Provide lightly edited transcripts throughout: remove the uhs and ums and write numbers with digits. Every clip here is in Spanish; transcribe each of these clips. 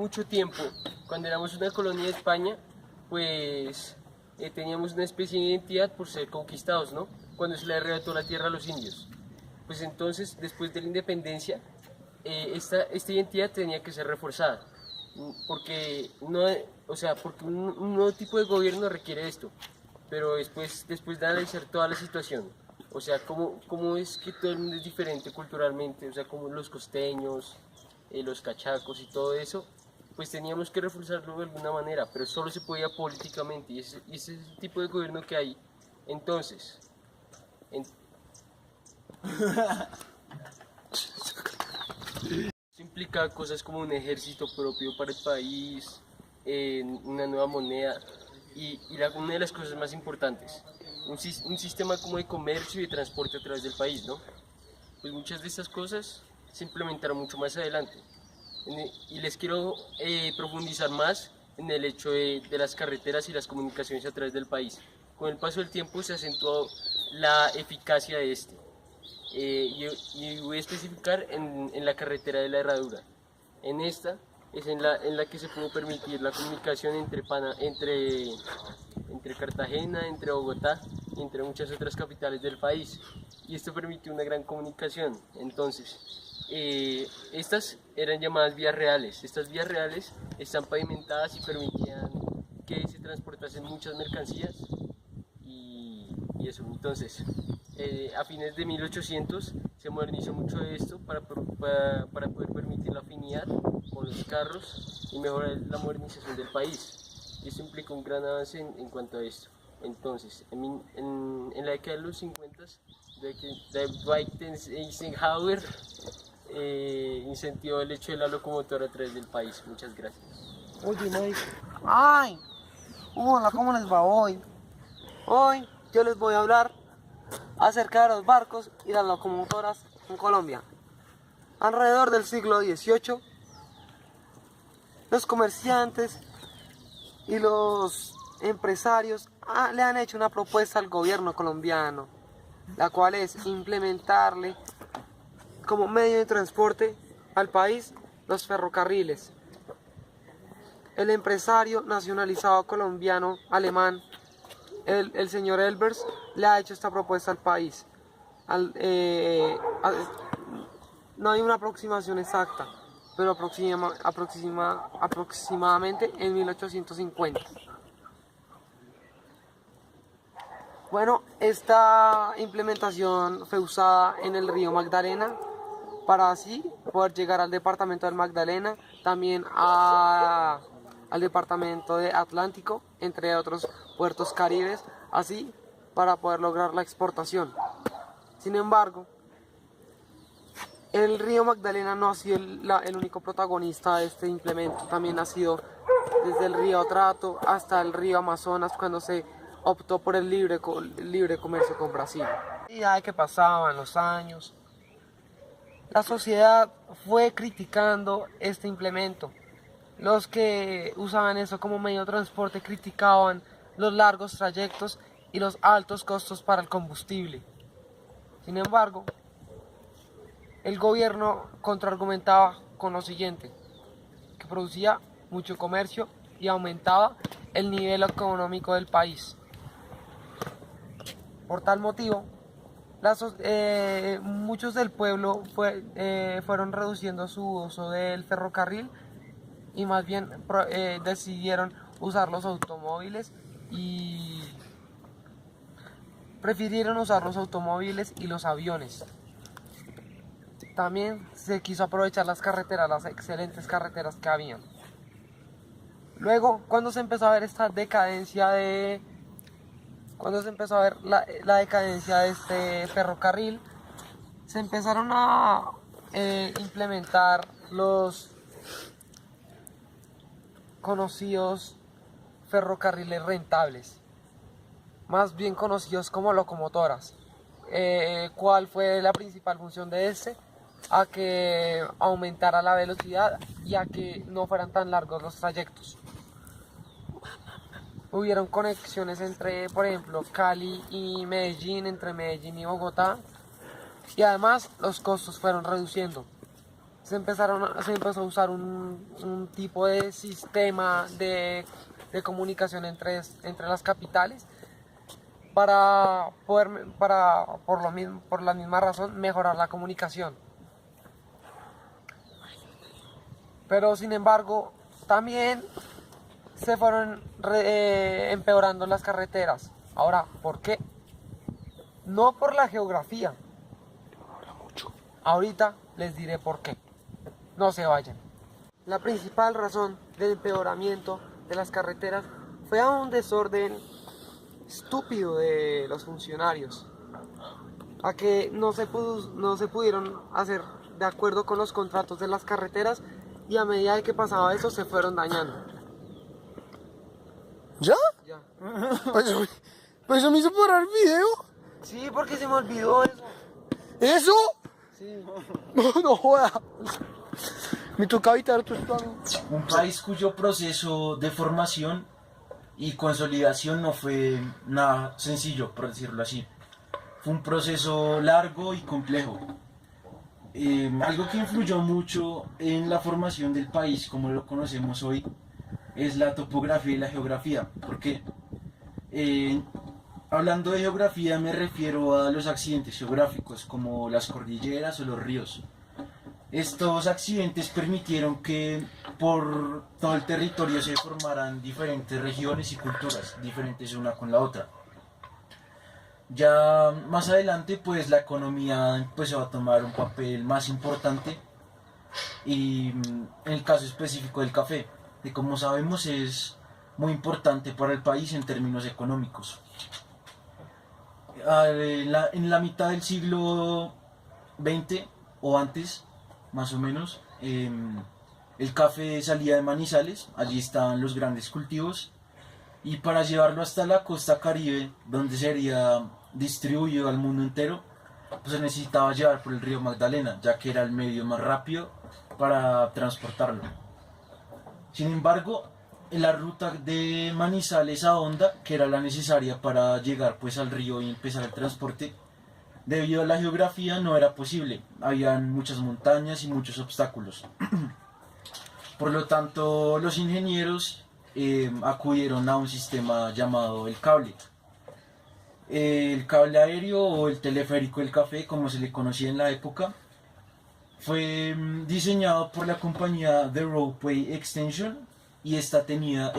mucho tiempo, cuando éramos una colonia de España, pues teníamos una especie de identidad por ser conquistados, ¿no? Cuando se le arrebató la tierra a los indios. Pues entonces, después de la independencia, esta identidad tenía que ser reforzada, porque, no, o sea, porque un nuevo tipo de gobierno requiere esto, pero después de analizar toda la situación, o sea, cómo es que todo el mundo es diferente culturalmente, o sea, como los costeños, los cachacos y todo eso, pues teníamos que reforzarlo de alguna manera, pero solo se podía políticamente, y ese es el tipo de gobierno que hay. Entonces, en, Esto implica cosas como un ejército propio para el país, una nueva moneda una de las cosas más importantes, un sistema como de comercio y de transporte a través del país, ¿no? Pues muchas de estas cosas se implementaron mucho más adelante. Y les quiero profundizar más en el hecho de las carreteras y las comunicaciones a través del país. Con el paso del tiempo se acentuó la eficacia de este. Y voy a especificar en la carretera de la Herradura. En esta es en la que se pudo permitir la comunicación entre Cartagena, entre Bogotá y entre muchas otras capitales del país. Y esto permitió una gran comunicación. Entonces, estas eran llamadas vías reales. Estas vías reales están pavimentadas y permitían que se transportasen muchas mercancías y eso. Entonces, a fines de 1800 se modernizó mucho esto para poder permitir la afinidad con los carros y mejorar la modernización del país. Y esto implicó un gran avance en cuanto a esto. Entonces, en la década de los 50, Dwight Eisenhower incentivó el hecho de la locomotora a través del país. Muchas gracias. Oye, Mike. Ay, hola, ¿cómo les va hoy? Hoy yo les voy a hablar acerca de los barcos y las locomotoras en Colombia. Alrededor del siglo XVIII, los comerciantes y los empresarios le han hecho una propuesta al gobierno colombiano, la cual es implementarle como medio de transporte al país los ferrocarriles. El empresario nacionalizado colombiano alemán, el señor Elbers, le ha hecho esta propuesta al país. No hay una aproximación exacta, pero aproximadamente en 1850. Bueno, esta implementación fue usada en el río Magdalena para así poder llegar al departamento del Magdalena, también al departamento de Atlántico, entre otros puertos caribes, así para poder lograr la exportación. Sin embargo, el río Magdalena no ha sido el único protagonista de este implemento, también ha sido desde el río Trato hasta el río Amazonas cuando se optó por el libre comercio con Brasil. Y ya que pasaban los años, la sociedad fue criticando este implemento. Los que usaban eso como medio de transporte criticaban los largos trayectos y los altos costos para el combustible. Sin embargo, el gobierno contraargumentaba con lo siguiente, que producía mucho comercio y aumentaba el nivel económico del país. Por tal motivo, muchos del pueblo fueron reduciendo su uso del ferrocarril y más bien decidieron usar los automóviles y prefirieron usar los automóviles y los aviones. También se quiso aprovechar las carreteras, las excelentes carreteras que habían. Luego, cuando se empezó a ver esta decadencia la decadencia de este ferrocarril, se empezaron a implementar los conocidos ferrocarriles rentables, más bien conocidos como locomotoras. ¿Cuál fue la principal función de este? A que aumentara la velocidad y a que no fueran tan largos los trayectos. Hubieron conexiones entre, por ejemplo, Cali y Medellín, entre Medellín y Bogotá, y además los costos fueron reduciendo. se empezó a usar un tipo de sistema de comunicación entre las capitales para poder, por la misma razón, mejorar la comunicación. Pero sin embargo, también se fueron empeorando las carreteras. Ahora, ¿por qué? No por la geografía. Ahorita les diré por qué. No se vayan. La principal razón del empeoramiento de las carreteras fue a un desorden estúpido de los funcionarios, a que no se pudieron hacer de acuerdo con los contratos de las carreteras y a medida de que pasaba eso se fueron dañando. ¿Ya? Ya. Pues eso me hizo parar el video. Sí, porque se me olvidó eso. ¿Eso? Sí. No joda. Me toca evitar tu estado. Un país cuyo proceso de formación y consolidación no fue nada sencillo, por decirlo así. Fue un proceso largo y complejo. Algo que influyó mucho en la formación del país, como lo conocemos hoy, es la topografía y la geografía. ¿Por qué? Hablando de geografía me refiero a los accidentes geográficos, como las cordilleras o los ríos. Estos accidentes permitieron que por todo el territorio se formaran diferentes regiones y culturas, diferentes una con la otra. Ya más adelante, pues la economía empezó a tomar un papel más importante y en el caso específico del café, que como sabemos es muy importante para el país en términos económicos. En la mitad del siglo XX o antes, más o menos, el café salía de Manizales, allí estaban los grandes cultivos, y para llevarlo hasta la costa Caribe, donde sería distribuido al mundo entero, pues se necesitaba llevar por el río Magdalena, ya que era el medio más rápido para transportarlo. Sin embargo, en la ruta de Manizales a Honda, que era la necesaria para llegar pues al río y empezar el transporte, debido a la geografía no era posible, habían muchas montañas y muchos obstáculos. Por lo tanto, los ingenieros acudieron a un sistema llamado el cable. El cable aéreo o el teleférico del café, como se le conocía en la época, fue diseñado por la compañía The Ropeway Extension y este tenía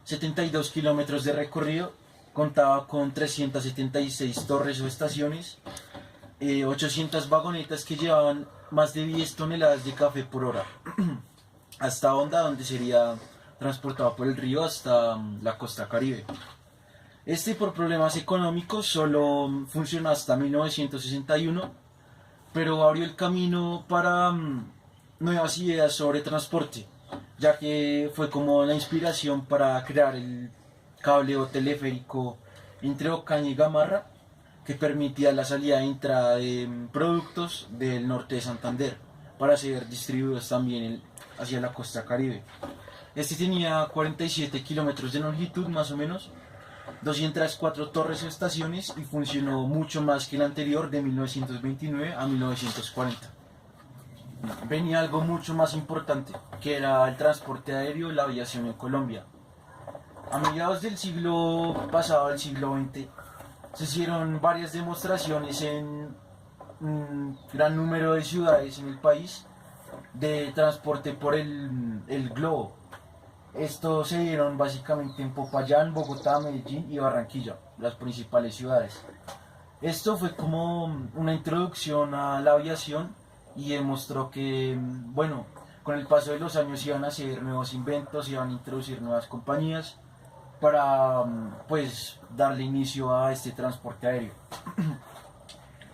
72 kilómetros de recorrido, contaba con 376 torres o estaciones, 800 vagonetas que llevaban más de 10 toneladas de café por hora, hasta Honda, donde sería transportado por el río hasta la costa Caribe. Por problemas económicos solo funcionó hasta 1961, pero abrió el camino para nuevas ideas sobre transporte, ya que fue como la inspiración para crear el cable o teleférico entre Ocaña y Gamarra, que permitía la salida e entrada de productos del norte de Santander para ser distribuidos también hacia la costa Caribe. Tenía 47 kilómetros de longitud más o menos, 204 torres o estaciones y funcionó mucho más que el anterior de 1929 a 1940. Venía algo mucho más importante, que era el transporte aéreo y la aviación en Colombia. A mediados del siglo pasado, el siglo XX, se hicieron varias demostraciones en un gran número de ciudades en el país de transporte por el globo. Estos se dieron básicamente en Popayán, Bogotá, Medellín y Barranquilla, las principales ciudades. Esto fue como una introducción a la aviación y demostró que, bueno, con el paso de los años iban a hacer nuevos inventos, iban a introducir nuevas compañías para, pues, darle inicio a este transporte aéreo.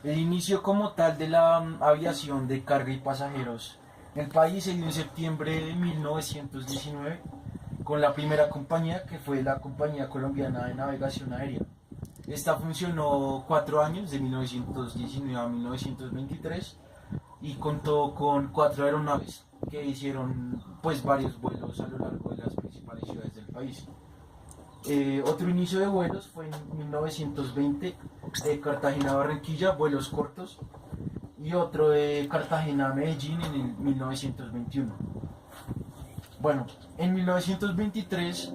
El inicio como tal de la aviación de carga y pasajeros en el país se dio en septiembre de 1919 con la primera compañía, que fue la Compañía Colombiana de Navegación Aérea. Esta funcionó 4 años, de 1919 a 1923, y contó con 4 aeronaves que hicieron pues varios vuelos a lo largo de las principales ciudades del país. Otro inicio de vuelos fue en 1920 de Cartagena a Barranquilla, vuelos cortos, y otro de Cartagena a Medellín en el 1921. Bueno, en 1923,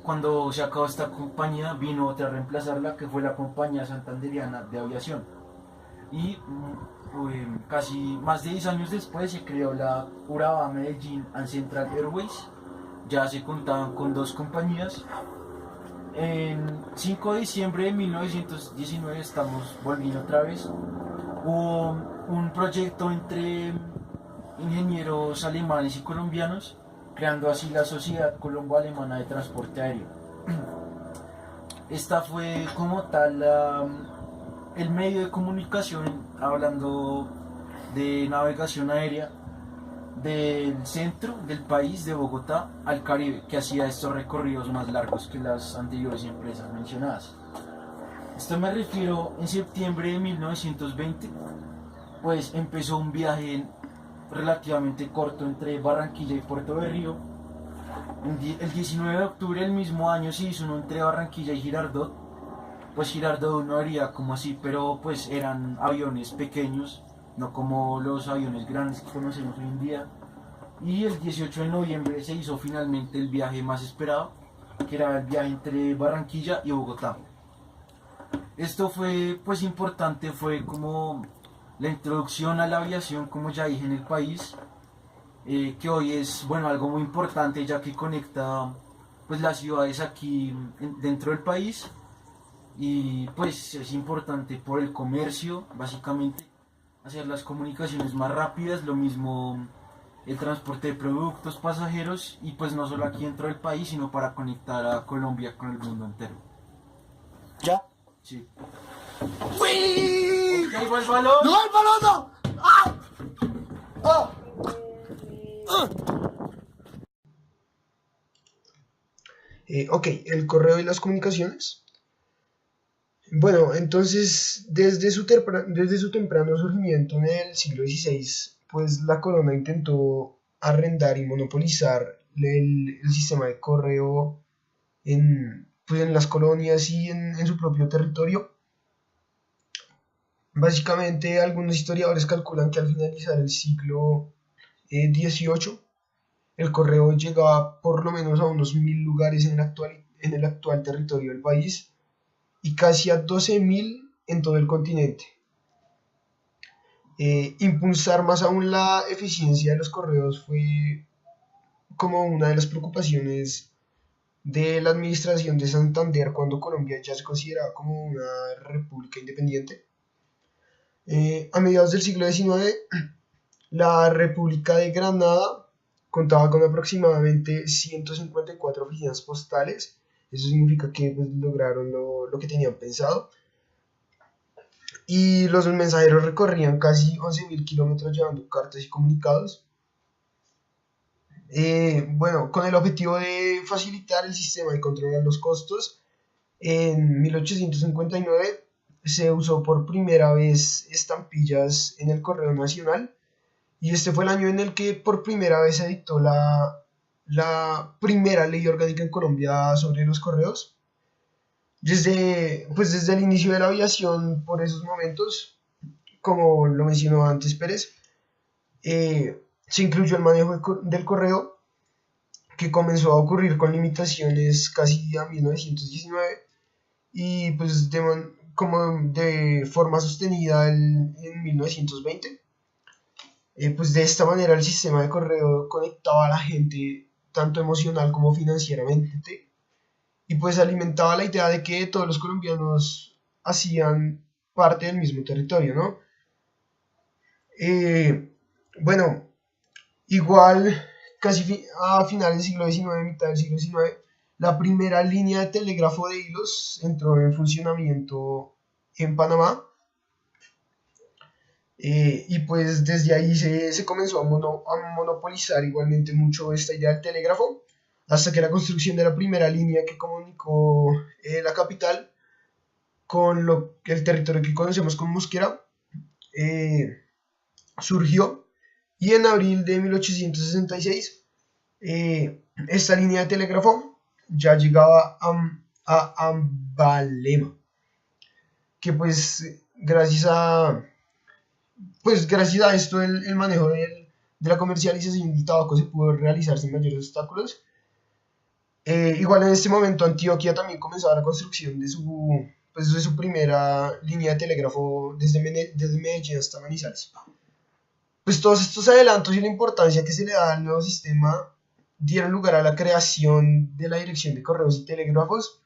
cuando se acabó esta compañía, vino otra a reemplazarla, que fue la Compañía Santanderiana de Aviación. Y casi más de 10 años después se creó la Urabá Medellín and Central Airways. Ya se contaban con dos compañías. En 5 de diciembre de 1919, estamos volviendo otra vez, hubo un proyecto entre ingenieros alemanes y colombianos, creando así la Sociedad Colombo-Alemana de Transporte Aéreo. Esta fue como tal el medio de comunicación, hablando de navegación aérea, del centro del país, de Bogotá, al Caribe, que hacía estos recorridos más largos que las anteriores empresas mencionadas. Esto me refiero en septiembre de 1920, pues empezó un viaje relativamente corto entre Barranquilla y Puerto de Río. El 19 de octubre del mismo año se hizo uno entre Barranquilla y Girardot. Pues Girardot no haría como así, pero pues eran aviones pequeños, no como los aviones grandes que conocemos hoy en día. Y el 18 de noviembre se hizo finalmente el viaje más esperado, que era el viaje entre Barranquilla y Bogotá. Esto fue pues importante, fue como la introducción a la aviación, como ya dije, en el país, que hoy es bueno algo muy importante, ya que conecta pues las ciudades aquí dentro del país, y pues es importante por el comercio, básicamente hacer las comunicaciones más rápidas, lo mismo el transporte de productos, pasajeros, y pues no solo aquí dentro del país, sino para conectar a Colombia con el mundo entero. ¿Ya? Sí. ¡Uy! Ok, va el balón. ¡No, el balón no! ¡Ah! ¡Ah! Ok, el correo y las comunicaciones. Bueno, entonces, desde su temprano surgimiento en el siglo XVI, pues la corona intentó arrendar y monopolizar el sistema de correo pues, en las colonias y en su propio territorio. Básicamente, algunos historiadores calculan que al finalizar el siglo XVIII, el correo llegaba por lo menos a unos 1000 lugares en el actual territorio del país y casi a 12.000 en todo el continente. Impulsar más aún la eficiencia de los correos fue como una de las preocupaciones de la administración de Santander cuando Colombia ya se consideraba como una república independiente. A mediados del siglo XIX, la República de Granada contaba con aproximadamente 154 oficinas postales. Eso significa que pues, lograron lo que tenían pensado. Y los mensajeros recorrían casi 11.000 kilómetros llevando cartas y comunicados. Bueno, con el objetivo de facilitar el sistema y controlar los costos, en 1859 se usó por primera vez estampillas en el Correo Nacional, y este fue el año en el que por primera vez se dictó la primera ley orgánica en Colombia sobre los correos. Desde el inicio de la aviación, por esos momentos, como lo mencionó antes Pérez, se incluyó el manejo del correo, que comenzó a ocurrir con limitaciones casi a 1919 y pues como de forma sostenida en 1920. Pues de esta manera el sistema de correo conectaba a la gente tanto emocional como financieramente, y pues alimentaba la idea de que todos los colombianos hacían parte del mismo territorio, ¿no? Bueno, igual casi a finales del siglo XIX, mitad del siglo XIX, la primera línea de telégrafo de hilos entró en funcionamiento en Panamá. Y pues desde ahí se comenzó a monopolizar igualmente mucho esta idea del telégrafo, hasta que la construcción de la primera línea que comunicó la capital con el territorio que conocemos como Mosquera surgió, y en abril de 1866 esta línea de telégrafo ya llegaba a Ambalema, que pues gracias a pues gracias a esto el manejo de la comercialización del tabaco se pudo realizar sin mayores obstáculos. Igual en este momento Antioquia también comenzaba la construcción pues, de su primera línea de telégrafo desde Medellín hasta Manizales. Pues todos estos adelantos y la importancia que se le da al nuevo sistema dieron lugar a la creación de la Dirección de Correos y Telégrafos,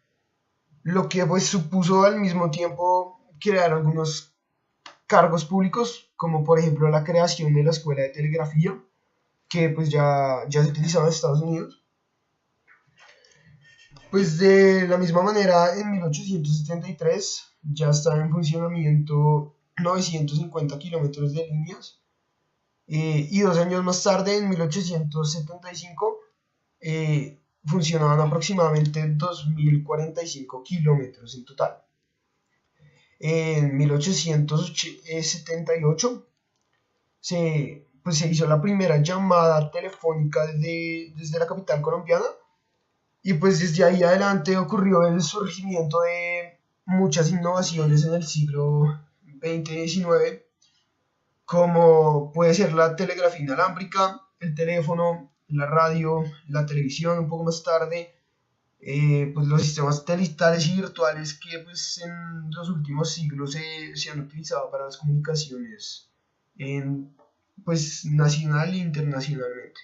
lo que pues supuso al mismo tiempo crear algunos cargos públicos, como por ejemplo la creación de la Escuela de Telegrafía, que pues ya se utilizaba en Estados Unidos. Pues de la misma manera, en 1873 ya estaba en funcionamiento 950 kilómetros de líneas, y 2 años más tarde, en 1875, funcionaban aproximadamente 2045 kilómetros en total. En 1878 pues se hizo la primera llamada telefónica desde la capital colombiana, y pues desde ahí adelante ocurrió el surgimiento de muchas innovaciones en el siglo XX-XIX, como puede ser la telegrafía inalámbrica, el teléfono, la radio, la televisión un poco más tarde, pues los sistemas satelitales y virtuales que pues en los últimos siglos se han utilizado para las comunicaciones pues nacional e internacionalmente.